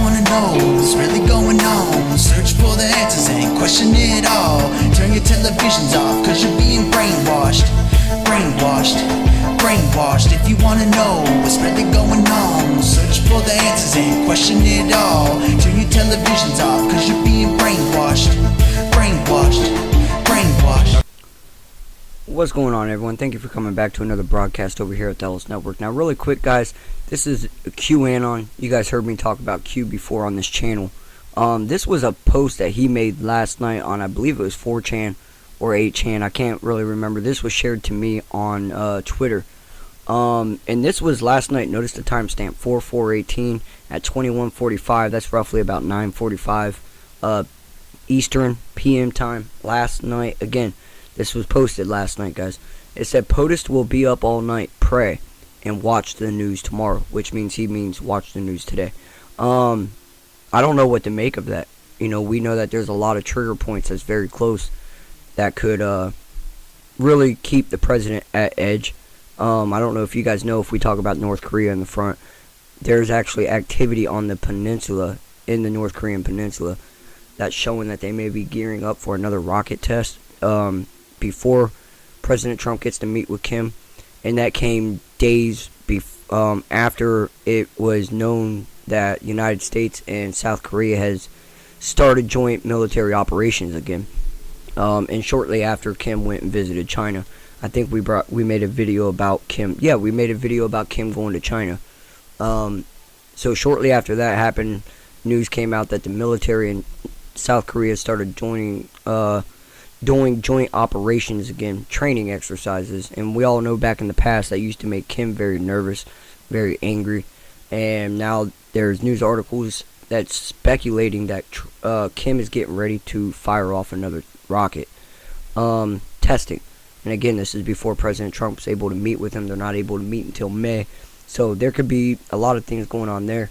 wanna know what's really going on, search for the answers and question it all. Turn your televisions off, cause you're being brainwashed. Brainwashed. If you wanna know what's really going on, search for the answers and question it all. Turn your televisions off, cause you're being brainwashed. What's going on, everyone? Thank you for coming back to another broadcast over here at the Ellis Network. Now, really quick, guys, this is QAnon. You guys heard me talk about Q before on this channel. This was a post that he made last night on, I believe it was 4chan or 8chan. I can't really remember. This was shared to me on Twitter. And this was last night. Notice the timestamp, 4/4/18 at 21:45. That's roughly about 9:45 Eastern PM time last night. Again, this was posted last night, guys. It said, POTUS will be up all night, pray, and watch the news tomorrow, which means he means watch the news today. I don't know what to make of that. You know, we know that there's a lot of trigger points that's very close that could really keep the president at edge. I don't know if you guys know, if we talk about North Korea in the front, there's actually activity on the peninsula, in the North Korean peninsula, that's showing that they may be gearing up for another rocket test before President Trump gets to meet with Kim. And that came days after it was known that United States and South Korea has started joint military operations again. And shortly after Kim went and visited China. I think we made a video about Kim. Yeah, we made a video about Kim going to China. So shortly after that happened, news came out that the military in South Korea started doing joint operations again, training exercises. And we all know back in the past that used to make Kim very nervous, very angry. And now there's news articles that's speculating that Kim is getting ready to fire off another rocket. Testing. And again, this is before President Trump was able to meet with him. They're not able to meet until May. So there could be a lot of things going on there.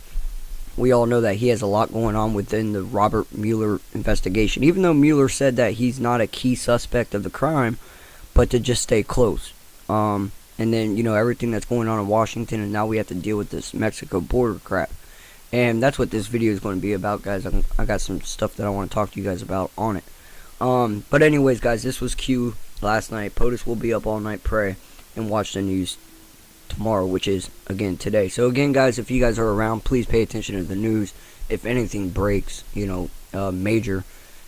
We all know that he has a lot going on within the Robert Mueller investigation. Even though Mueller said that he's not a key suspect of the crime, but to just stay close. And then, you know, everything that's going on in Washington, and now we have to deal with this Mexico border crap. And that's what this video is going to be about, guys. I got some stuff that I want to talk to you guys about on it. But anyways, guys, this was Q last night. POTUS will be up all night, pray, and watch the news tomorrow, which is, again, today. So, again, guys, if you guys are around, please pay attention to the news. If anything breaks, you know, major,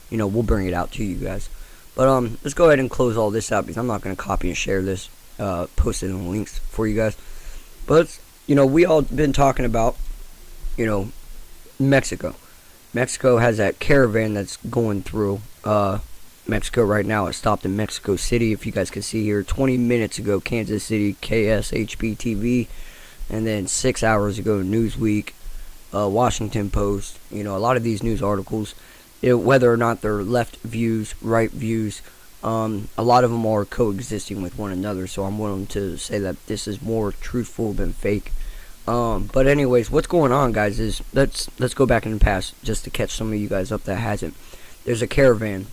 you know, we'll bring it out to you guys. But, let's go ahead and close all this out, because I'm not going to copy and share this, post it in the links for you guys. But, you know, we all been talking about, you know, Mexico. Mexico has that caravan that's going through, Mexico right now. It stopped in Mexico City, if you guys can see here. 20 minutes ago, Kansas City, KSHB TV, and then 6 hours ago, Newsweek, Washington Post. You know, a lot of these news articles, whether or not they're left views, right views, a lot of them are coexisting with one another. So I'm willing to say that this is more truthful than fake. But anyways, what's going on, guys, is let's go back in the past just to catch some of you guys up that hasn't. There's a caravan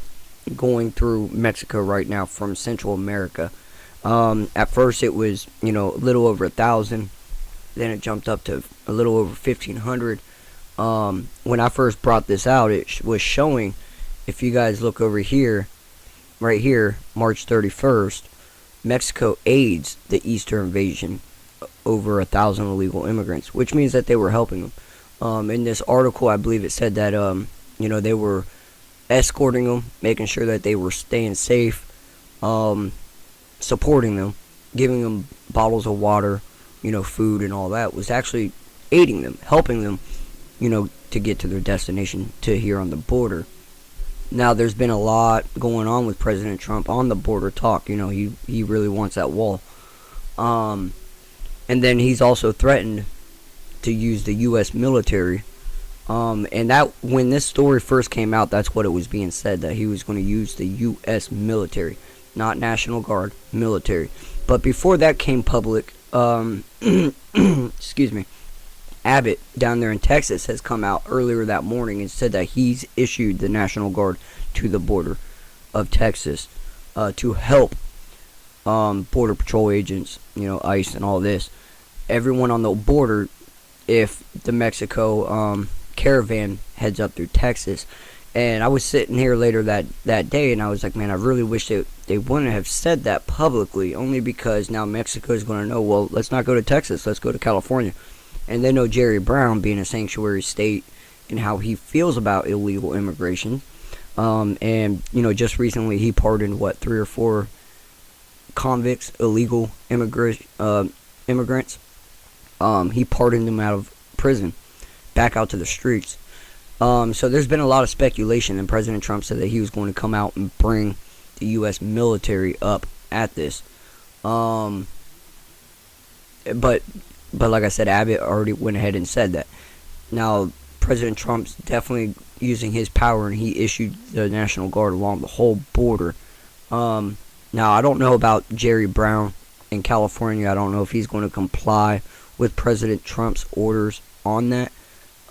going through Mexico right now from Central America. At first it was, you know, a little over 1,000. Then it jumped up to a little over 1,500. When I first brought this out, it was showing, if you guys look over here, right here, March 31st, Mexico aids the Easter invasion, over 1,000 illegal immigrants, which means that they were helping them. In this article, I believe it said that, you know, they were escorting them, making sure that they were staying safe, supporting them, giving them bottles of water, you know, food and all that, was actually aiding them, helping them, you know, to get to their destination, to here on the border. Now, there's been a lot going on with President Trump on the border talk. You know, he really wants that wall. And then he's also threatened to use the U.S. military. And that, when this story first came out, that's what it was being said, that he was going to use the U.S. military, not National Guard, military. But before that came public, excuse me, Abbott down there in Texas has come out earlier that morning and said that he's issued the National Guard to the border of Texas to help border patrol agents, you know, ICE and all this. Everyone on the border, if the Mexico caravan heads up through Texas. And I was sitting here later that day, and I was like, man, I really wish they wouldn't have said that publicly, only because now Mexico is going to know, well, let's not go to Texas, let's go to California. And they know Jerry Brown being a sanctuary state and how he feels about illegal immigration. And, just recently he pardoned, 3 or 4 convicts, illegal immigrants. He pardoned them out of prison, back out to the streets. So there's been a lot of speculation, and President Trump said that he was going to come out and bring the U.S. military up at this. But like I said, Abbott already went ahead and said that. Now, President Trump's definitely using his power, and he issued the National Guard along the whole border. Now, I don't know about Jerry Brown in California. I don't know if he's going to comply with President Trump's orders on that.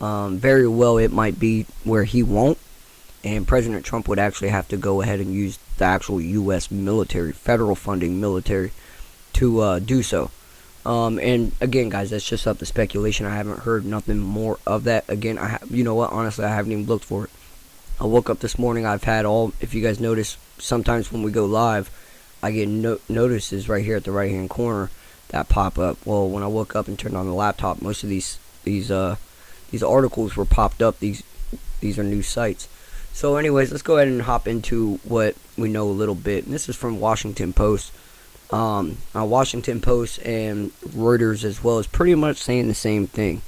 Very well, it might be where he won't, and President Trump would actually have to go ahead and use the actual U.S. military, federal funding military, to do so. And again, guys, that's just up to speculation. I haven't heard nothing more of that. Again, you know what? Honestly, I haven't even looked for it. I woke up this morning. I've had if you guys notice, sometimes when we go live, I get notices right here at the right-hand corner that pop up. Well, when I woke up and turned on the laptop, most of these articles were popped up. These are new sites. So anyways, let's go ahead and hop into what we know a little bit. And this is from Washington Post. Washington Post and Reuters as well is pretty much saying the same thing.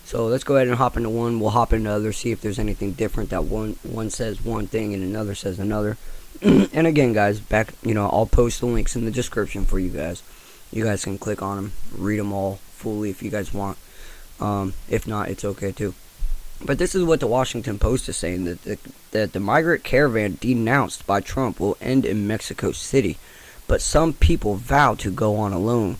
So let's go ahead and hop into one. We'll hop into other, see if there's anything different that one says one thing and another says another. And again, guys, I'll post the links in the description for you guys. You guys can click on them, read them all fully if you guys want. If not, it's okay too. But this is what the Washington Post is saying, that the migrant caravan denounced by Trump will end in Mexico City, but some people vow to go on alone.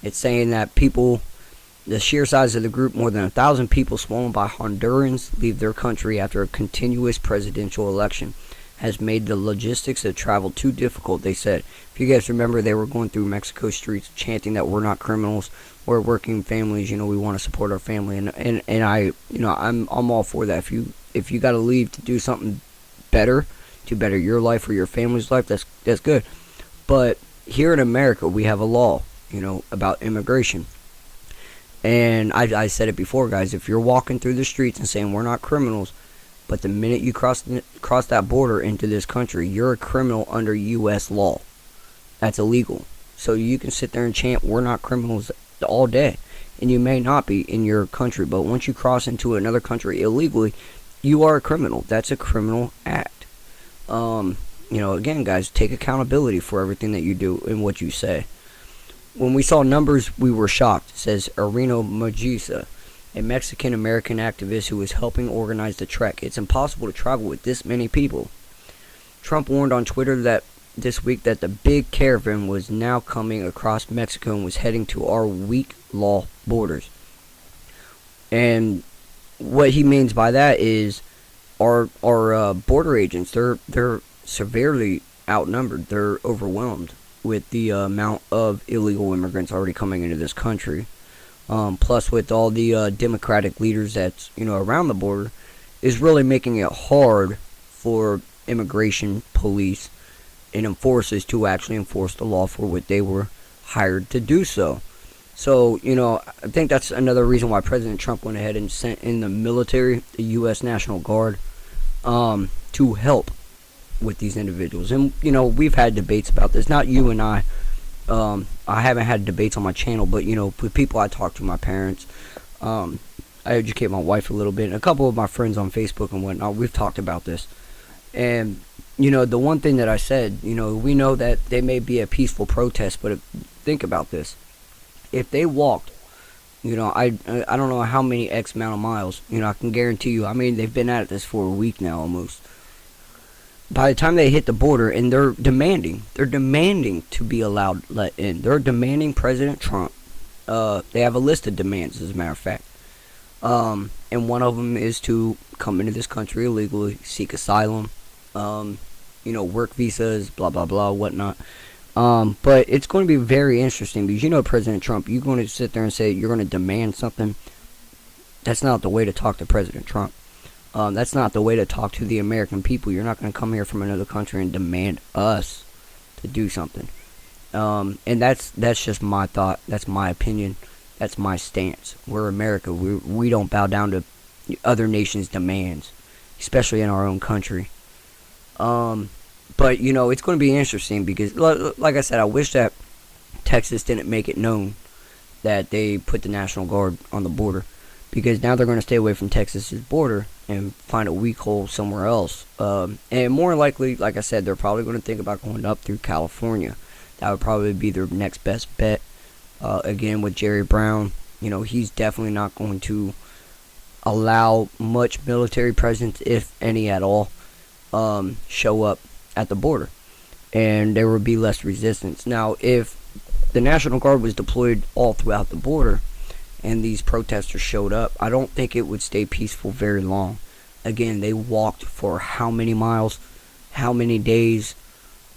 It's saying that the sheer size of the group, more than 1,000 people swollen by Hondurans, leave their country after a continuous presidential election has made the logistics of travel too difficult, they said. If you guys remember, they were going through Mexico streets chanting that we're not criminals, we're working families, we want to support our family, and I'm all for that. If you got to leave to do something better, to better your life or your family's life, that's good. But here in America, we have a law, about immigration. And I said it before, guys, if you're walking through the streets and saying we're not criminals, but the minute you cross that border into this country, you're a criminal under U.S. law. That's illegal. So you can sit there and chant we're not criminals all day, and you may not be in your country, but once you cross into another country illegally, you are a criminal. That's a criminal act. Again, guys, take accountability for everything that you do and what you say. When we saw numbers, we were shocked, says Arino Majisa, a Mexican-American activist who is helping organize the trek. It's impossible to travel with this many people. Trump warned on Twitter this week that the big caravan was now coming across Mexico and was heading to our weak law borders. And what he means by that is our border agents, they're severely outnumbered. They're overwhelmed with the amount of illegal immigrants already coming into this country. Plus with all the Democratic leaders that's around the border, is really making it hard for immigration police and enforcers to actually enforce the law for what they were hired to do so. So, I think that's another reason why President Trump went ahead and sent in the military, the U.S. National Guard, to help with these individuals. And, we've had debates about this. Not you and I. I haven't had debates on my channel, but, with people I talk to, my parents, I educate my wife a little bit, and a couple of my friends on Facebook and whatnot, we've talked about this. And, the one thing that I said, we know that they may be a peaceful protest, but think about this. If they walked, I don't know how many X amount of miles, I can guarantee you, they've been at this for a week now almost. By the time they hit the border, and they're demanding to be let in. They're demanding President Trump. They have a list of demands, as a matter of fact. And one of them is to come into this country illegally, seek asylum, work visas, blah, blah, blah, whatnot. But it's going to be very interesting because, President Trump, you're going to sit there and say you're going to demand something. That's not the way to talk to President Trump. That's not the way to talk to the American people. You're not going to come here from another country and demand us to do something. And that's just my thought. That's my opinion. That's my stance. We're America. We don't bow down to other nations' demands, especially in our own country. But it's going to be interesting because, like I said, I wish that Texas didn't make it known that they put the National Guard on the border, because now they're going to stay away from Texas's border and find a weak hole somewhere else. And more likely, like I said, they're probably going to think about going up through California. That would probably be their next best bet. Again, with Jerry Brown, he's definitely not going to allow much military presence, if any at all, show up at the border. And there would be less resistance. Now, if the National Guard was deployed all throughout the border and these protesters showed up, I don't think it would stay peaceful very long. Again, they walked for how many miles, how many days.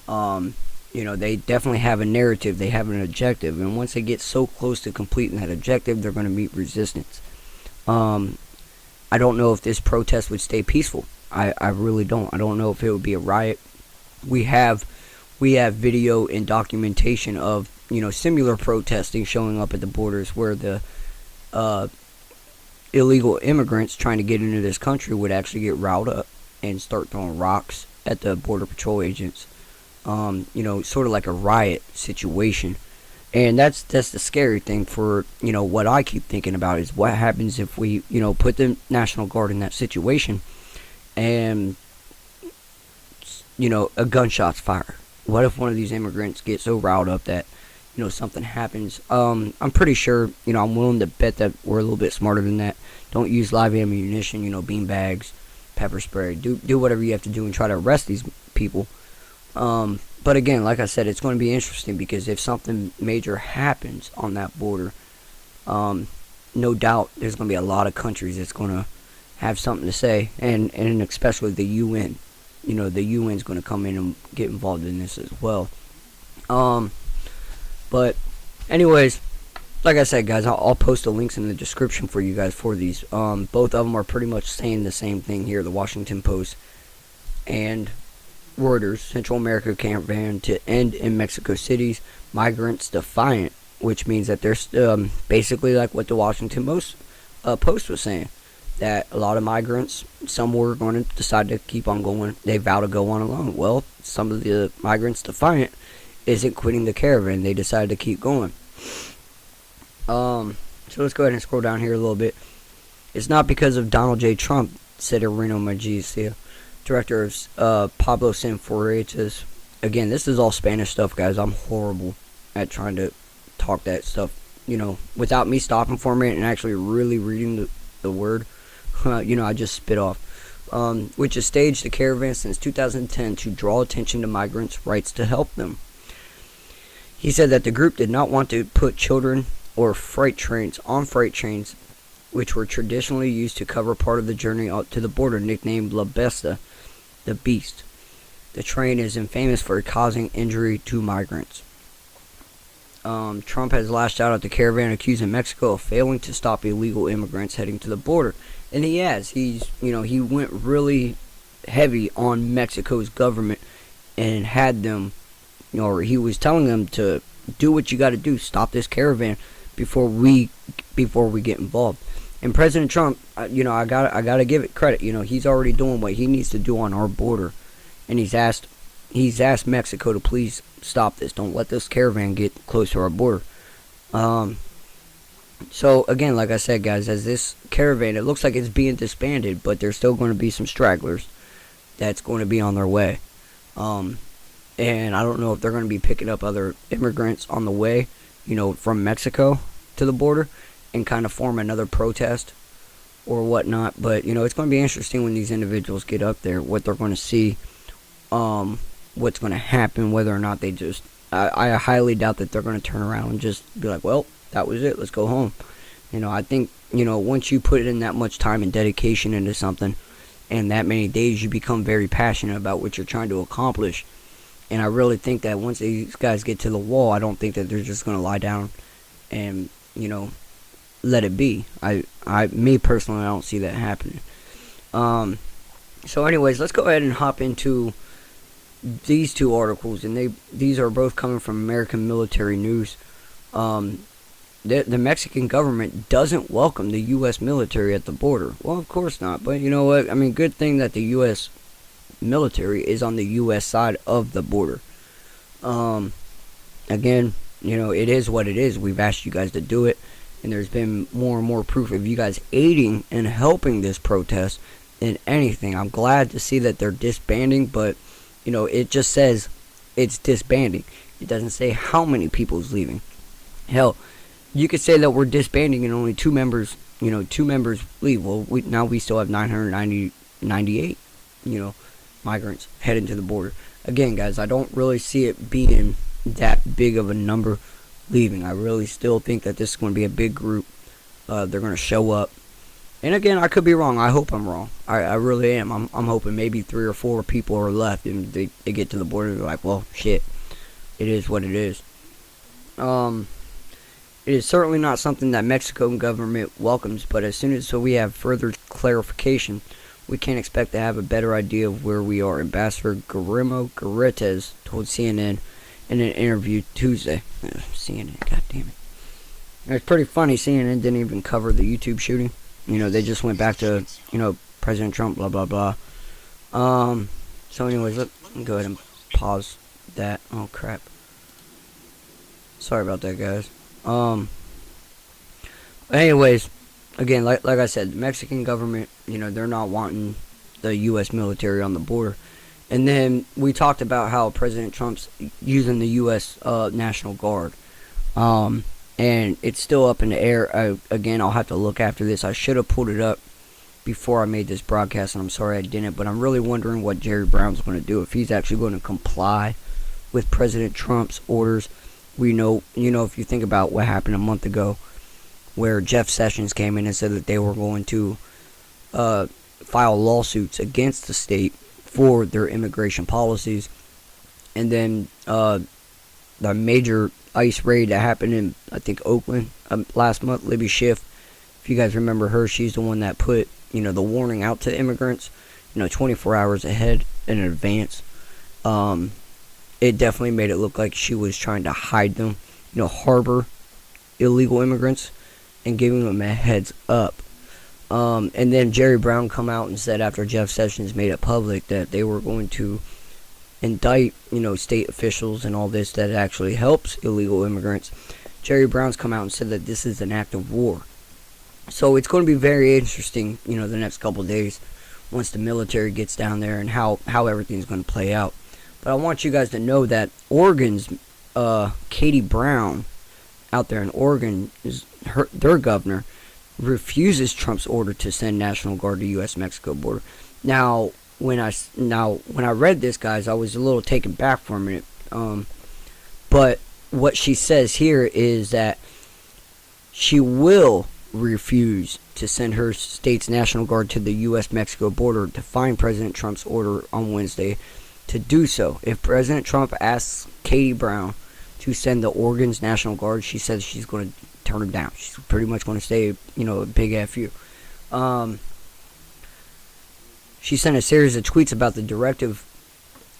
They definitely have a narrative. They have an objective. And once they get so close to completing that objective, they're going to meet resistance. I don't know if this protest would stay peaceful. I really don't. I don't know if it would be a riot. We have video and documentation of, similar protesting showing up at the borders where the illegal immigrants trying to get into this country would actually get riled up and start throwing rocks at the Border Patrol agents. Sort of like a riot situation. And that's the scary thing for, what I keep thinking about is what happens if we, put the National Guard in that situation and, a gunshot's fired. What if one of these immigrants gets so riled up that, something happens? I'm pretty sure, I'm willing to bet that we're a little bit smarter than that. Don't use live ammunition, bean bags, pepper spray. Do whatever you have to do and try to arrest these people. But again, like I said, it's going to be interesting because if something major happens on that border, no doubt there's going to be a lot of countries that's going to have something to say, and especially the UN. The UN's going to come in and get involved in this as well. But anyways, like I said, guys, I'll post the links in the description for you guys for these. Both of them are pretty much saying the same thing here. The Washington Post and Reuters: Central America caravan to end in Mexico cities, migrants defiant, which means that there's basically like what the Washington Post was saying, that a lot of migrants, some were going to decide to keep on going. They vow to go on alone. Well, some of the migrants defiant isn't quitting the caravan. They decided to keep going. So let's go ahead and scroll down here a little bit. It's not because of Donald J. Trump, said Irino Magia, director of Pablo Sanfortes. Again, this is all Spanish stuff, guys. I'm horrible at trying to talk that stuff, without me stopping for a minute and actually really reading the word. I just spit off. Which has staged the caravan since 2010 to draw attention to migrants' rights to help them. He said that the group did not want to put children or freight trains on freight trains, which were traditionally used to cover part of the journey out to the border, nicknamed La Besta, the Beast. The train is infamous for causing injury to migrants. Trump has lashed out at the caravan, accusing Mexico of failing to stop illegal immigrants heading to the border. And he has. He went really heavy on Mexico's government and had them, or he was telling them to do what you got to do, stop this caravan before we get involved. And President Trump, I gotta give it credit. He's already doing what he needs to do on our border, and he's asked Mexico to please stop this. Don't let this caravan get close to our border. So again, like I said, guys, as this caravan, it looks like it's being disbanded, but there's still going to be some stragglers that's going to be on their way. And I don't know if they're going to be picking up other immigrants on the way, from Mexico to the border, and kind of form another protest or whatnot. But it's going to be interesting when these individuals get up there, what they're going to see, what's going to happen, whether or not they just I highly doubt that they're going to turn around and just be like, well, that was it, let's go home. I think once you put in that much time and dedication into something and that many days, you become very passionate about what you're trying to accomplish. And I really think that once these guys get to the wall, I don't think that they're just going to lie down and let it be. Me personally, I don't see that happening. So anyways, let's go ahead and hop into these two articles, and these are both coming from American Military News. The Mexican government doesn't welcome the U.S. military at the border. Well, of course not, but you know what? I mean, good thing that the U.S. military is on the U.S. side of the border. Again, you know, it is what it is. We've asked you guys to do it, and there's been more and more proof of you guys aiding and helping this protest than anything. I'm glad to see that they're disbanding, but, you know, it just says it's disbanding. It doesn't say how many people's leaving. Hell, you could say that we're disbanding and only two members leave. Well, we still have 998, migrants heading to the border. Again, guys, I don't really see it being that big of a number leaving. I really still think that this is going to be a big group. They're going to show up. And again, I could be wrong. I hope I'm wrong. I really am. I'm hoping maybe 3 or 4 people are left and they get to the border and they're like, well, shit. It is what it is. It is certainly not something that Mexican government welcomes, but as soon as we have further clarification, we can expect to have a better idea of where we are. Ambassador Guillermo Guterres told CNN in an interview Tuesday. CNN, god damn it. It's pretty funny. CNN didn't even cover the YouTube shooting. They just went back to, President Trump, blah, blah, blah. So anyways, let me go ahead and pause that. Oh, crap. Sorry about that, guys. Anyways, again, like I said, the Mexican government, they're not wanting the U.S. military on the border. And then we talked about how President Trump's using the U.S. National Guard. And it's still up in the air. Again, I'll have to look after this. I should have pulled it up before I made this broadcast, and I'm sorry I didn't. But I'm really wondering what Jerry Brown's going to do. If he's actually going to comply with President Trump's orders. We know, if you think about what happened a month ago, where Jeff Sessions came in and said that they were going to file lawsuits against the state for their immigration policies. And then the major ICE raid that happened in, I think, Oakland last month, Libby Schiff. If you guys remember her, she's the one that put, the warning out to immigrants, 24 hours ahead in advance. It definitely made it look like she was trying to hide them, harbor illegal immigrants and giving them a heads up. And then Jerry Brown come out and said after Jeff Sessions made it public that they were going to indict, state officials and all this that actually helps illegal immigrants. Jerry Brown's come out and said that this is an act of war. So it's going to be very interesting, the next couple of days once the military gets down there and how everything's going to play out. But I want you guys to know that Oregon's Katie Brown out there in Oregon, their governor, refuses Trump's order to send National Guard to U.S.-Mexico border. Now, when I read this, guys, I was a little taken back for a minute. But what she says here is that she will refuse to send her state's National Guard to the U.S.-Mexico border to find President Trump's order on Wednesday to do so. If President Trump asks Katie Brown to send the Oregon's National Guard, she says she's going to turn him down. She's pretty much going to say, a big F you. She sent a series of tweets about the directive,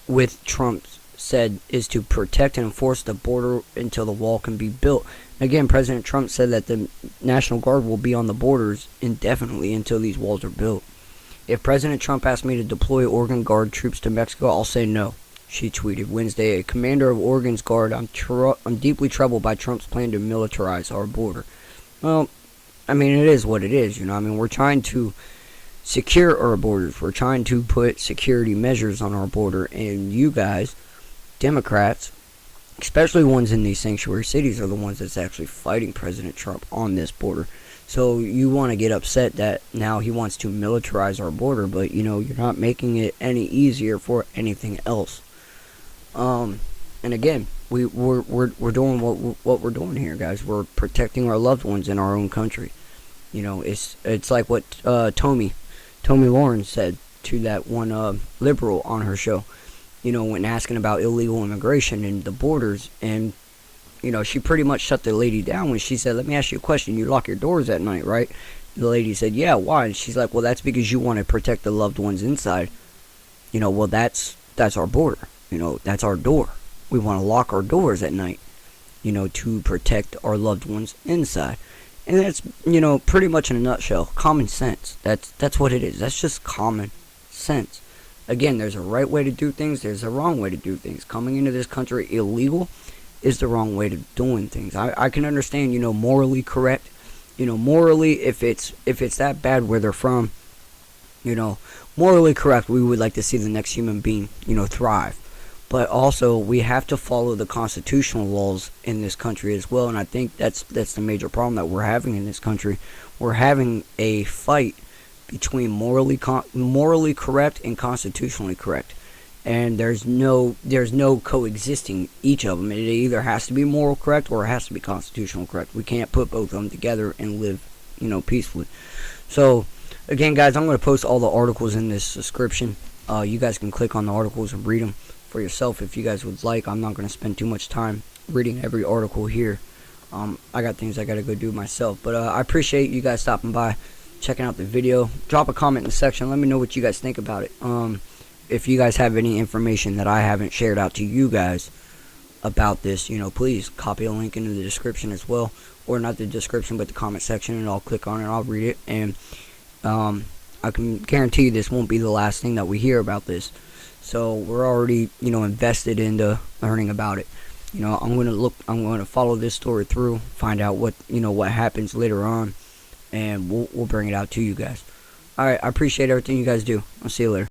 with Trump said is to protect and enforce the border until the wall can be built. Again, President Trump said that the National Guard will be on the borders indefinitely until these walls are built. If President Trump asked me to deploy Oregon Guard troops to Mexico, I'll say no, she tweeted Wednesday. A commander of Oregon's Guard, I'm deeply troubled by Trump's plan to militarize our border. Well, I mean, it is what it is, we're trying to secure our borders. We're trying to put security measures on our border, and you guys, Democrats, especially ones in these sanctuary cities, are the ones that's actually fighting President Trump on this border. So you want to get upset that now he wants to militarize our border, but you're not making it any easier for anything else. And again, we're doing what we're doing here, guys. We're protecting our loved ones in our own country. It's like what Tommy Lawrence said to that one liberal on her show. When asking about illegal immigration and the borders, and she pretty much shut the lady down when she said, let me ask you a question. You lock your doors at night, right? The lady said, yeah, why? And she's like, well, that's because you want to protect the loved ones inside. Well, that's our border. That's our door. We want to lock our doors at night, to protect our loved ones inside. And that's, pretty much in a nutshell, common sense. That's what it is. That's just common sense. Again, there's a right way to do things. There's a wrong way to do things. Coming into this country illegal is the wrong way to doing things. I can understand, morally correct. Morally, if it's that bad where they're from, morally correct, we would like to see the next human being, thrive. But also, we have to follow the constitutional laws in this country as well. And I think that's the major problem that we're having in this country. We're having a fight between morally correct and constitutionally correct. And there's no coexisting each of them. It either has to be moral correct or it has to be constitutional correct. We can't put both of them together and live, peacefully. So, again, guys, I'm going to post all the articles in this description. You guys can click on the articles and read them for yourself if you guys would like. I'm not going to spend too much time reading every article here. I got things I got to go do myself. But I appreciate you guys stopping by, checking out the video. Drop a comment in the section. Let me know what you guys think about it. If you guys have any information that I haven't shared out to you guys about this, please copy a link into the description as well. Or not the description, but the comment section, and I'll click on it and I'll read it. And I can guarantee you this won't be the last thing that we hear about this. So we're already, invested into learning about it. I'm going to follow this story through, find out what happens later on, and we'll bring it out to you guys. Alright, I appreciate everything you guys do. I'll see you later.